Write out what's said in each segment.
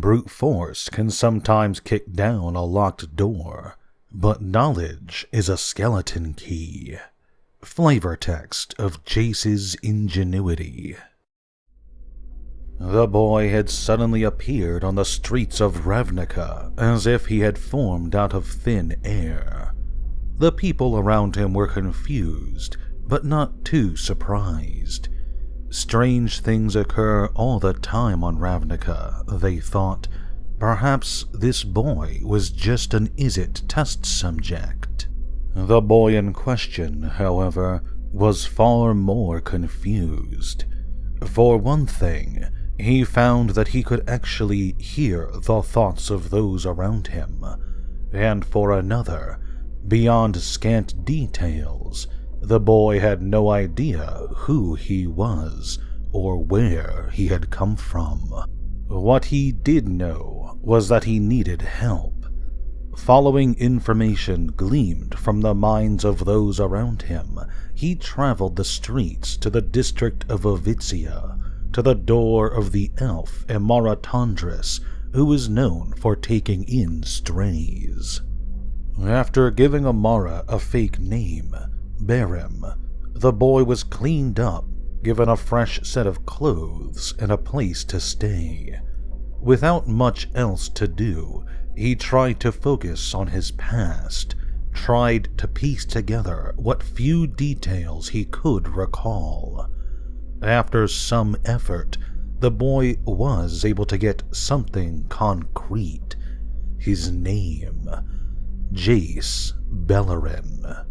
Brute force can sometimes kick down a locked door, but knowledge is a skeleton key. Flavor text of Jace's ingenuity. The boy had suddenly appeared on the streets of Ravnica as if he had formed out of thin air. The people around him were confused, but not too surprised. Strange things occur all the time on Ravnica, they thought. Perhaps this boy was just an Izzet test subject. The boy in question, however, was far more confused. For one thing, he found that he could actually hear the thoughts of those around him, and for another, beyond scant details, the boy had no idea who he was or where he had come from. What he did know was that he needed help. Following information gleaned from the minds of those around him, he traveled the streets to the district of Ovitsia, to the door of the elf Emara Tandris, who was known for taking in strays. After giving Amara a fake name, Beleren, the boy was cleaned up, given a fresh set of clothes and a place to stay. Without much else to do, he tried to focus on his past, tried to piece together what few details he could recall. After some effort, the boy was able to get something concrete. His name, Jace Beleren.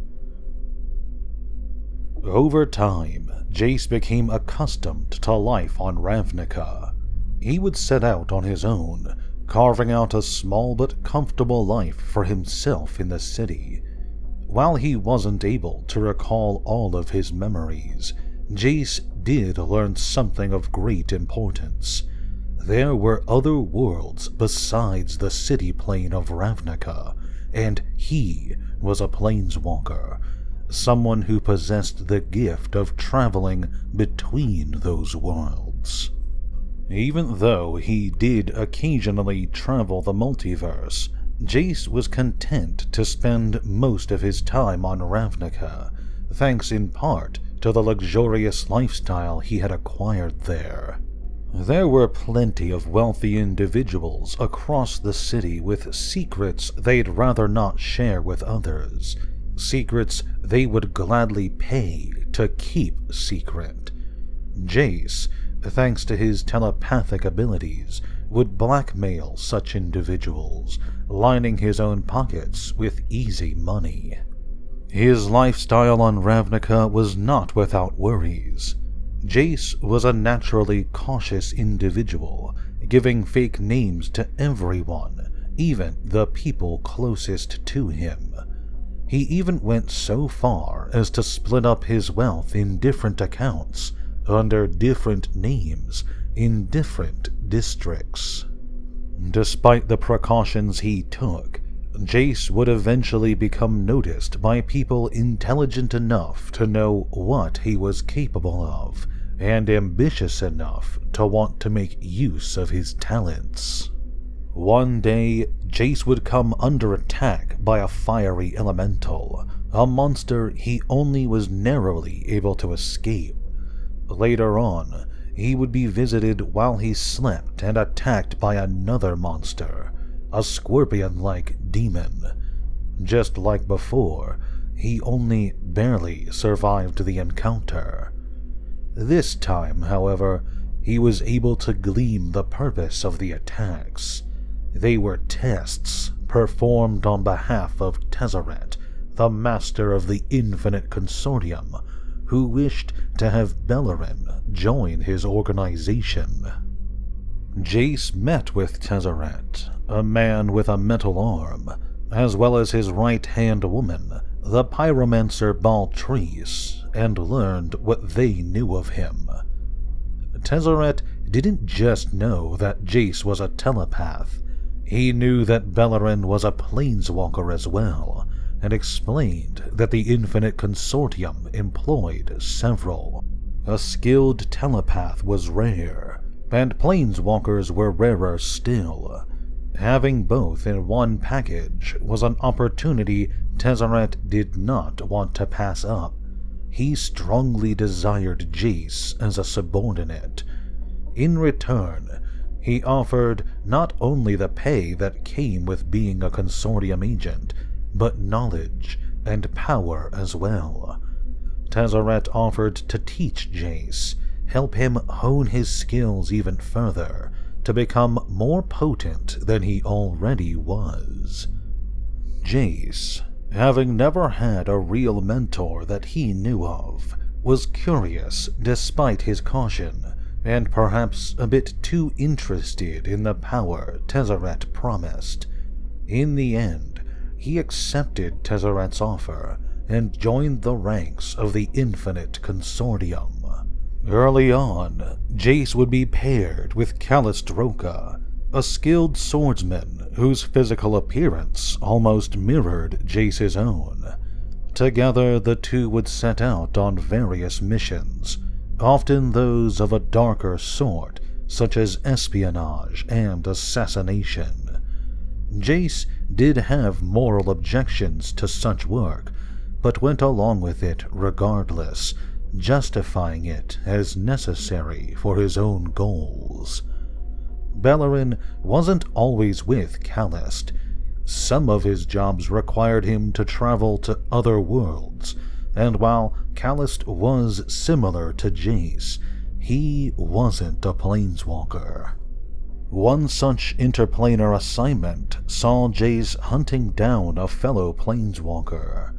Over time, Jace became accustomed to life on Ravnica. He would set out on his own, carving out a small but comfortable life for himself in the city. While he wasn't able to recall all of his memories, Jace did learn something of great importance. There were other worlds besides the city plane of Ravnica, and he was a planeswalker, someone who possessed the gift of traveling between those worlds. Even though he did occasionally travel the multiverse, Jace was content to spend most of his time on Ravnica, thanks in part to the luxurious lifestyle he had acquired there. There were plenty of wealthy individuals across the city with secrets they'd rather not share with others, secrets they would gladly pay to keep secret. Jace, thanks to his telepathic abilities, would blackmail such individuals, lining his own pockets with easy money. His lifestyle on Ravnica was not without worries. Jace was a naturally cautious individual, giving fake names to everyone, even the people closest to him. He even went so far as to split up his wealth in different accounts, under different names, in different districts. Despite the precautions he took, Jace would eventually become noticed by people intelligent enough to know what he was capable of, and ambitious enough to want to make use of his talents. One day, Jace would come under attack by a fiery elemental, a monster he only was narrowly able to escape. Later on, he would be visited while he slept and attacked by another monster, a scorpion-like demon. Just like before, he only barely survived the encounter. This time, however, he was able to glean the purpose of the attacks. They were tests performed on behalf of Tezzeret, the master of the Infinite Consortium, who wished to have Beleren join his organization. Jace met with Tezzeret, a man with a metal arm, as well as his right-hand woman, the pyromancer Baltrice, and learned what they knew of him. Tezzeret didn't just know that Jace was a telepath. He knew that Beleren was a planeswalker as well, and explained that the Infinite Consortium employed several. A skilled telepath was rare, and planeswalkers were rarer still. Having both in one package was an opportunity Tezzeret did not want to pass up. He strongly desired Jace as a subordinate. In return, he offered not only the pay that came with being a Consortium agent, but knowledge and power as well. Tezzeret offered to teach Jace, help him hone his skills even further, to become more potent than he already was. Jace, having never had a real mentor that he knew of, was curious despite his caution, and perhaps a bit too interested in the power Tezzeret promised. In the end, he accepted Tezzeret's offer and joined the ranks of the Infinite Consortium. Early on, Jace would be paired with Kallistroka, a skilled swordsman whose physical appearance almost mirrored Jace's own. Together, the two would set out on various missions, often those of a darker sort, such as espionage and assassination. Jace did have moral objections to such work, but went along with it regardless, justifying it as necessary for his own goals. Beleren wasn't always with Callist. Some of his jobs required him to travel to other worlds, and while Callist was similar to Jace, he wasn't a planeswalker. One such interplanar assignment saw Jace hunting down a fellow planeswalker.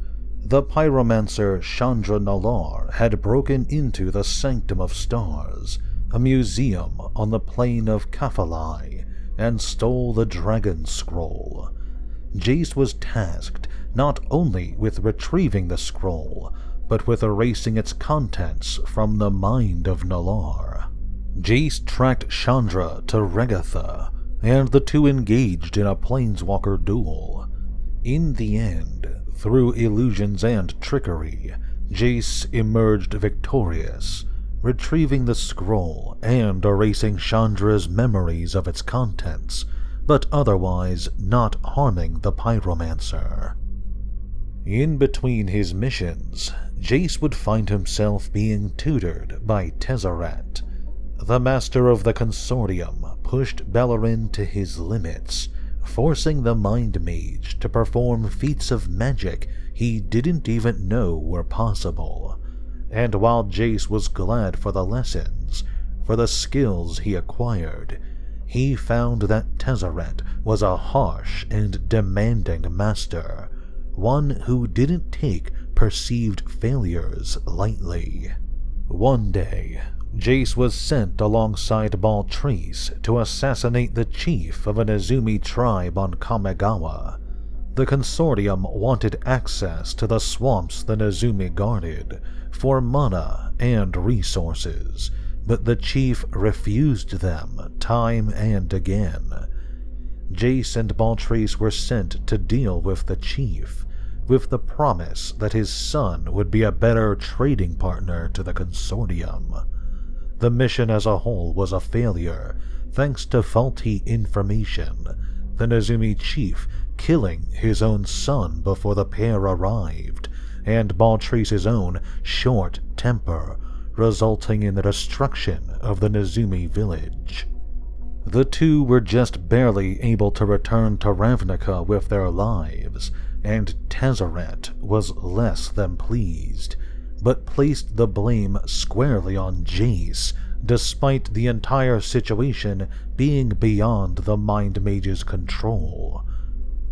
The pyromancer Chandra Nalar had broken into the Sanctum of Stars, a museum on the plane of Kafalai, and stole the Dragon Scroll. Jace was tasked not only with retrieving the scroll, but with erasing its contents from the mind of Nalar. Jace tracked Chandra to Regatha, and the two engaged in a planeswalker duel. In the end, through illusions and trickery, Jace emerged victorious, retrieving the scroll and erasing Chandra's memories of its contents, but otherwise not harming the pyromancer. In between his missions, Jace would find himself being tutored by Tezzeret. The master of the Consortium pushed Beleren to his limits, forcing the Mind Mage to perform feats of magic he didn't even know were possible. And while Jace was glad for the lessons, for the skills he acquired, he found that Tezzeret was a harsh and demanding master, one who didn't take perceived failures lightly. One day, Jace was sent alongside Baltrice to assassinate the chief of an Izumi tribe on Kamigawa. The Consortium wanted access to the swamps the Izumi guarded for mana and resources, but the chief refused them time and again. Jace and Baltrice were sent to deal with the chief, with the promise that his son would be a better trading partner to the Consortium. The mission as a whole was a failure, thanks to faulty information, the Izumi chief killing his own son before the pair arrived, and Baltrice's own short temper, resulting in the destruction of the Izumi village. The two were just barely able to return to Ravnica with their lives, and Tezzeret was less than pleased, but placed the blame squarely on Jace, despite the entire situation being beyond the Mind Mage's control.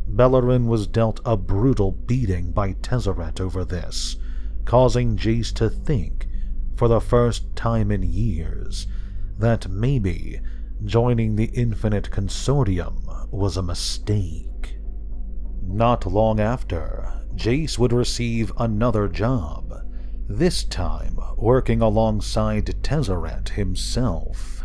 Beleren was dealt a brutal beating by Tezzeret over this, causing Jace to think, for the first time in years, that maybe joining the Infinite Consortium was a mistake. Not long after, Jace would receive another job, this time working alongside Tezzeret himself.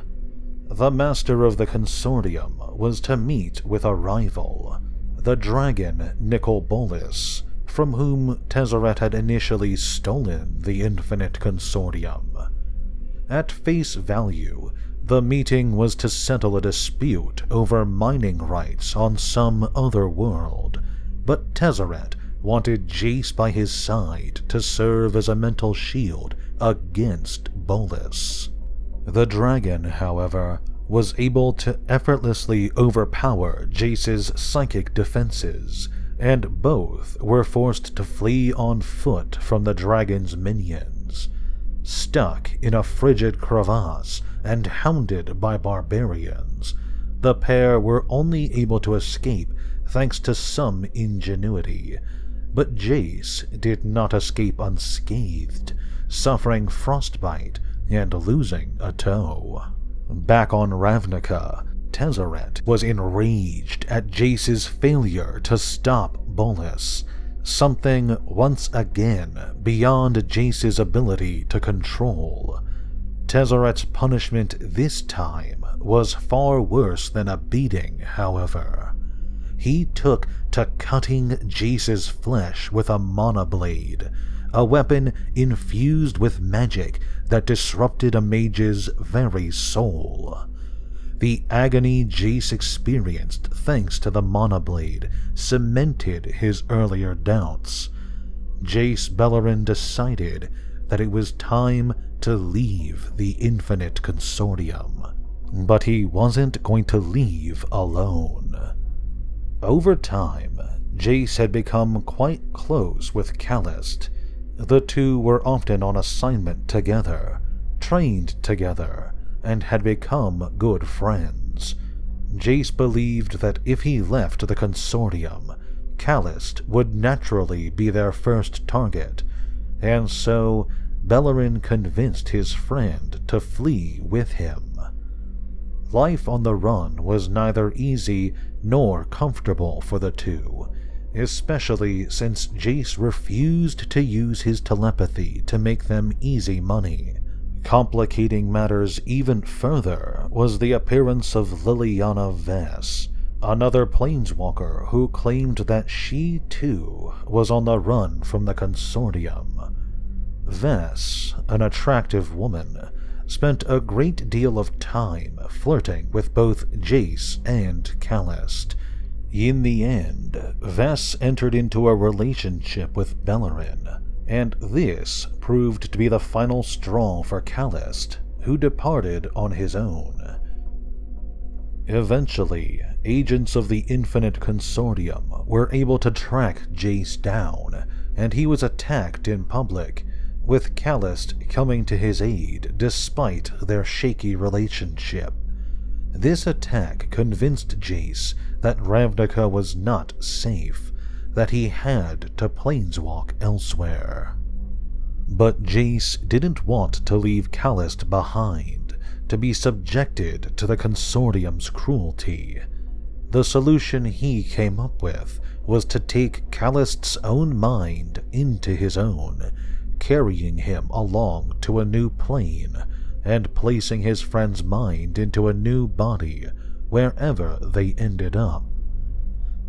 The master of the Consortium was to meet with a rival, the dragon Nicobolas, from whom Tezzeret had initially stolen the Infinite Consortium. At face value, The meeting was to settle a dispute over mining rights on some other world, but Tezzeret wanted Jace by his side to serve as a mental shield against Bolas. The dragon, however, was able to effortlessly overpower Jace's psychic defenses, and both were forced to flee on foot from the dragon's minions. Stuck in a frigid crevasse and hounded by barbarians, the pair were only able to escape thanks to some ingenuity, but Jace did not escape unscathed, suffering frostbite and losing a toe. Back on Ravnica, Tezzeret was enraged at Jace's failure to stop Bolas, something once again beyond Jace's ability to control. Tezzeret's punishment this time was far worse than a beating, however. He took to cutting Jace's flesh with a mana blade, a weapon infused with magic that disrupted a mage's very soul. The agony Jace experienced thanks to the mana blade cemented his earlier doubts. Jace Beleren decided that it was time to leave the Infinite Consortium, but he wasn't going to leave alone. Over time, Jace had become quite close with Callist. The two were often on assignment together, trained together, and had become good friends. Jace believed that if he left the Consortium, Callist would naturally be their first target, and so Beleren convinced his friend to flee with him. Life on the run was neither easy nor comfortable for the two, especially since Jace refused to use his telepathy to make them easy money. Complicating matters even further was the appearance of Liliana Vess, another planeswalker who claimed that she too was on the run from the Consortium. Vess, an attractive woman, spent a great deal of time flirting with both Jace and Callist. In the end, Vess entered into a relationship with Beleren, and this proved to be the final straw for Callist, who departed on his own. Eventually, agents of the Infinite Consortium were able to track Jace down, and he was attacked in public, with Callist coming to his aid despite their shaky relationship. This attack convinced Jace that Ravnica was not safe, that he had to planeswalk elsewhere. But Jace didn't want to leave Callist behind, to be subjected to the Consortium's cruelty. The solution he came up with was to take Callist's own mind into his own, carrying him along to a new plane and placing his friend's mind into a new body wherever they ended up.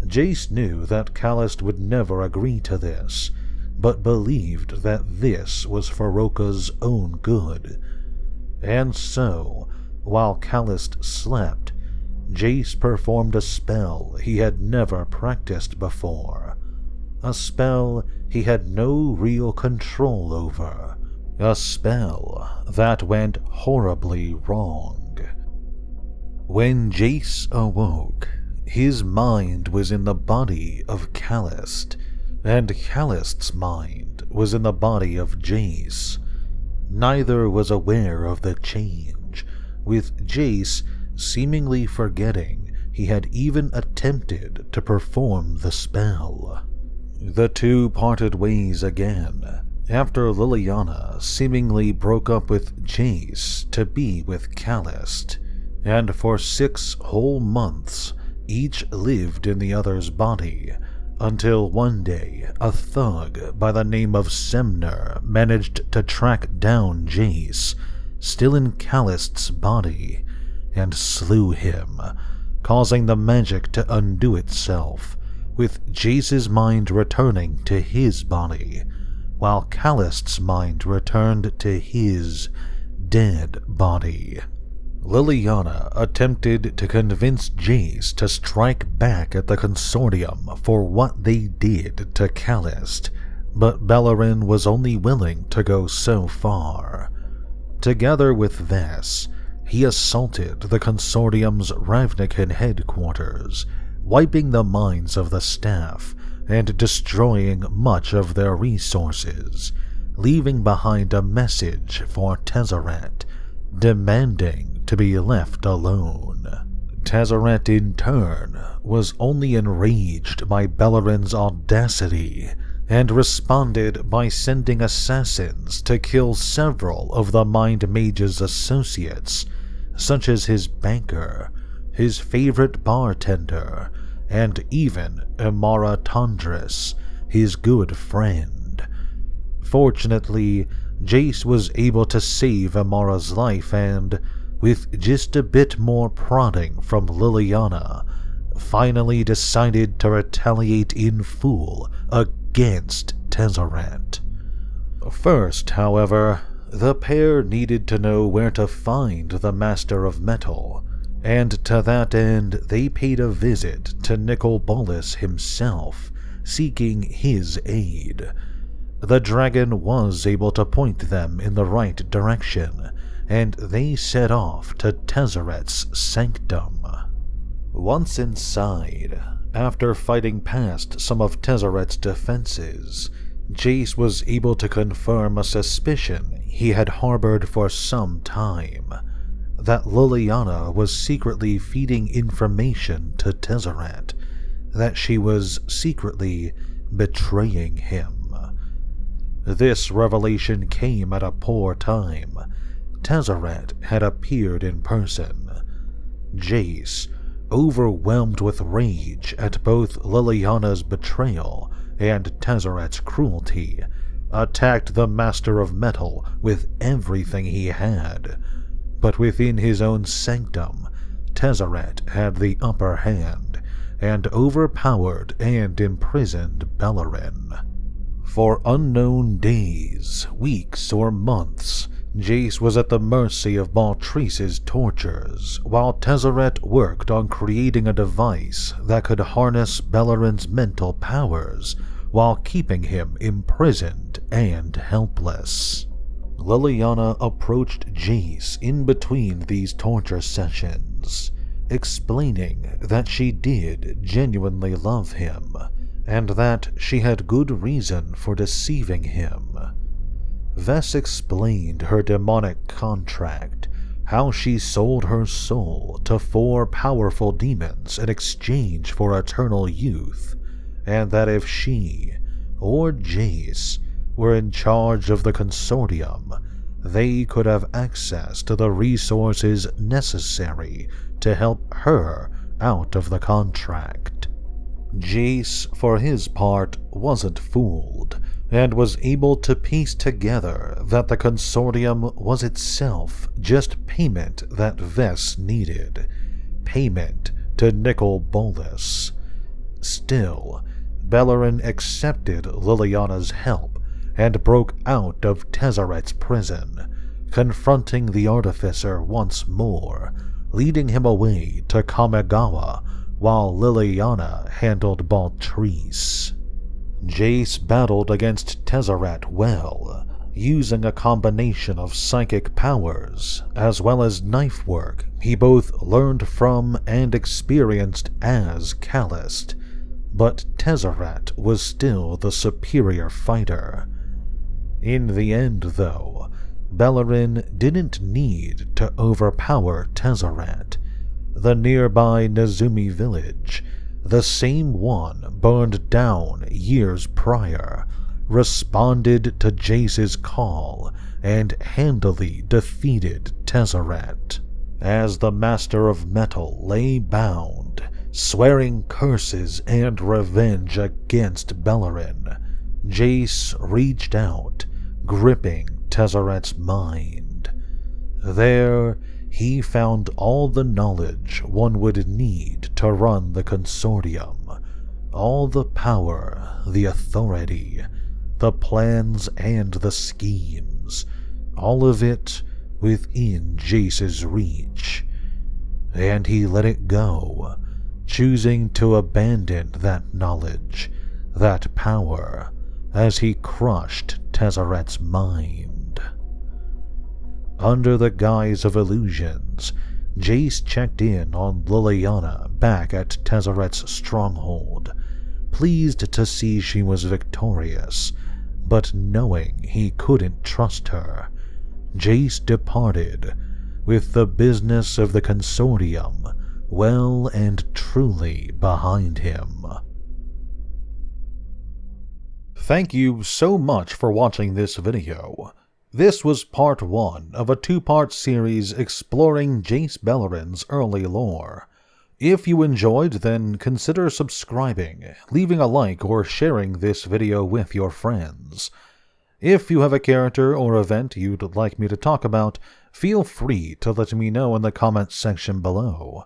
Jace knew that Callist would never agree to this, but believed that this was for Roka's own good. And so, while Callist slept, Jace performed a spell he had never practiced before. A spell he had no real control over. A spell that went horribly wrong. When Jace awoke, his mind was in the body of Callist, and Callist's mind was in the body of Jace. Neither was aware of the change, with Jace seemingly forgetting he had even attempted to perform the spell. The two parted ways again, after Liliana seemingly broke up with Jace to be with Callist, and for 6 whole months each lived in the other's body, until one day a thug by the name of Semner managed to track down Jace, still in Callist's body, and slew him, causing the magic to undo itself, with Jace's mind returning to his body, while Callist's mind returned to his dead body. Liliana attempted to convince Jace to strike back at the Consortium for what they did to Callist, but Beleren was only willing to go so far. Together with Vess, he assaulted the Consortium's Ravnican headquarters, wiping the minds of the staff and destroying much of their resources, leaving behind a message for Tezzeret, demanding to be left alone. Tezzeret, in turn, was only enraged by Beleren's audacity and responded by sending assassins to kill several of the Mind Mage's associates, such as his banker, his favorite bartender, and even Imara Tondris, his good friend. Fortunately, Jace was able to save Imara's life and, with just a bit more prodding from Liliana, finally decided to retaliate in full against Tezzeret. First, however, the pair needed to know where to find the Master of Metal, and to that end they paid a visit to Nicol Bolas himself, seeking his aid. The dragon was able to point them in the right direction, and they set off to Tezzeret's sanctum. Once inside, after fighting past some of Tezzeret's defenses, Jace was able to confirm a suspicion he had harbored for some time, that Liliana was secretly feeding information to Tezzeret, that she was secretly betraying him. This revelation came at a poor time. Tezzeret had appeared in person. Jace, overwhelmed with rage at both Liliana's betrayal and Tezzeret's cruelty, attacked the Master of Metal with everything he had. But within his own sanctum, Tezzeret had the upper hand, and overpowered and imprisoned Beleren. For unknown days, weeks, or months, Jace was at the mercy of Baltrice's tortures, while Tezzeret worked on creating a device that could harness Beleren's mental powers while keeping him imprisoned and helpless. Liliana approached Jace in between these torture sessions, explaining that she did genuinely love him, and that she had good reason for deceiving him. Vess explained her demonic contract, how she sold her soul to 4 powerful demons in exchange for eternal youth, and that if she, or Jace, were in charge of the Consortium, they could have access to the resources necessary to help her out of the contract. Jace, for his part, wasn't fooled, and was able to piece together that the Consortium was itself just payment that Vess needed, payment to Nicol Bolas. Still, Beleren accepted Liliana's help and broke out of Tezzeret's prison, confronting the Artificer once more, leading him away to Kamigawa while Liliana handled Baltrice. Jace battled against Tezzeret well, using a combination of psychic powers as well as knife work he both learned from and experienced as Callist, but Tezzeret was still the superior fighter. In the end, though, Beleren didn't need to overpower Tezzeret. The nearby Nezumi village, the same one burned down years prior, responded to Jace's call and handily defeated Tezzeret. As the Master of Metal lay bound, swearing curses and revenge against Beleren, Jace reached out, gripping Tezzeret's mind. There, he found all the knowledge one would need to run the Consortium, all the power, the authority, the plans and the schemes, all of it within Jace's reach, and he let it go, choosing to abandon that knowledge, that power, as he crushed Tezzeret's mind. Under the guise of illusions, Jace checked in on Liliana back at Tezzeret's stronghold, pleased to see she was victorious, but knowing he couldn't trust her, Jace departed, with the business of the Consortium well and truly behind him. Thank you so much for watching this video. This was part 1 of a 2-part series exploring Jace Beleren's early lore. If you enjoyed, then consider subscribing, leaving a like, or sharing this video with your friends. If you have a character or event you'd like me to talk about, feel free to let me know in the comments section below.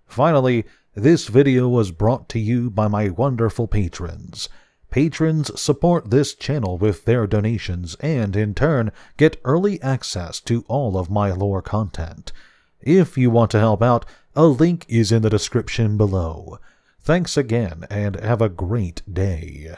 Finally, this video was brought to you by my wonderful patrons. Patrons support this channel with their donations and, in turn, get early access to all of my lore content. If you want to help out, a link is in the description below. Thanks again, and have a great day.